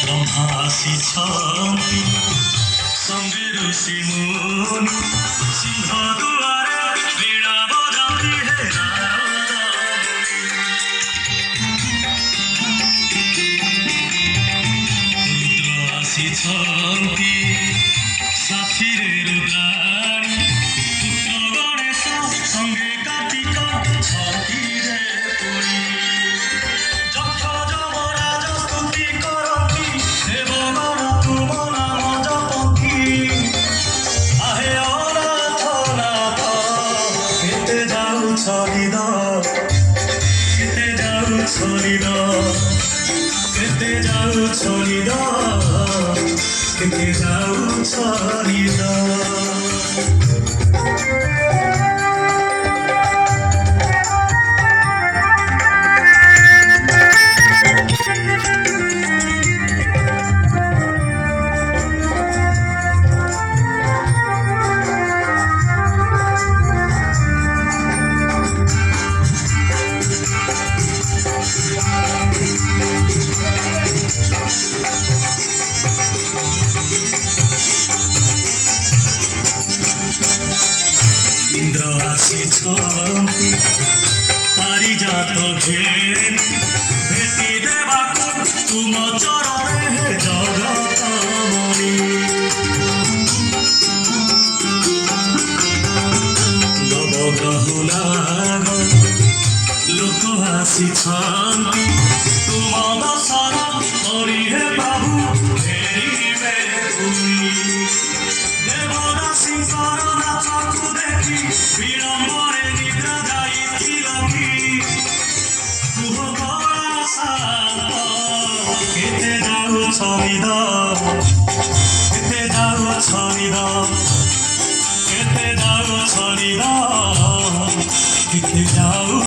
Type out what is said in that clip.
ଆସିଛନ୍ତି ସଙ୍ଗେ ଋଷି ମୁନି ସିଂହ ଦୁଆରେ ବୀଣା ବଜାନ୍ତି ହେ ନାରଦ ରୁଦ୍ର ଆସିଛନ୍ତି ସାଥିରେ ରୁଦ୍ରାଣୀ ପୁତ୍ର ଗଣେଶ ସଙ୍ଗେ କାର୍ତ୍ତିକ ଛନ୍ତିରେ ପୁଣି ଯକ୍ଷ ଯମରାଜ ସ୍ତୁତି କରନ୍ତି ଦେବଗଣ ତୁମ ନାମ ଜପନ୍ତି ଆହେ ଅନାଥ ନାଥ କେତେ ଯାଉଛ ନିଦ କେତେ ଯାଉଛ ନିଦ କେତେ ଯାଉଛ ନିଦ କେତେ ଯାଉଛ ନିଦ ଇନ୍ଦ୍ର ଆସିଛନ୍ତି ପାରିଜାତ ଘେରି ଭେଟି ଦେବାକୁ ତୁମ ଚରଣରେ ଜଗତମଣି ନବଗ୍ରହ ନାଗ ଲୋକ ଆସିଛନ୍ତି ତୁମ ଦର୍ଶନ କରି ହେ ପ୍ରଭୁ ଫେରିବେ ପୁଣି ଦେବଦାସୀଙ୍କର ନାଚକୁ ଦେଖି ବିଳମ୍ବରେ ନିଦ୍ରା ଯାଇଥିଲ କି କୁହ କଳାଶାନ୍ତ କେତେ ଯାଉଛ ନିଦ କେତେ ଯାଉଛ ନିଦ କେତେ ଯାଉଛ ନିଦ କେତେ ଯାଉ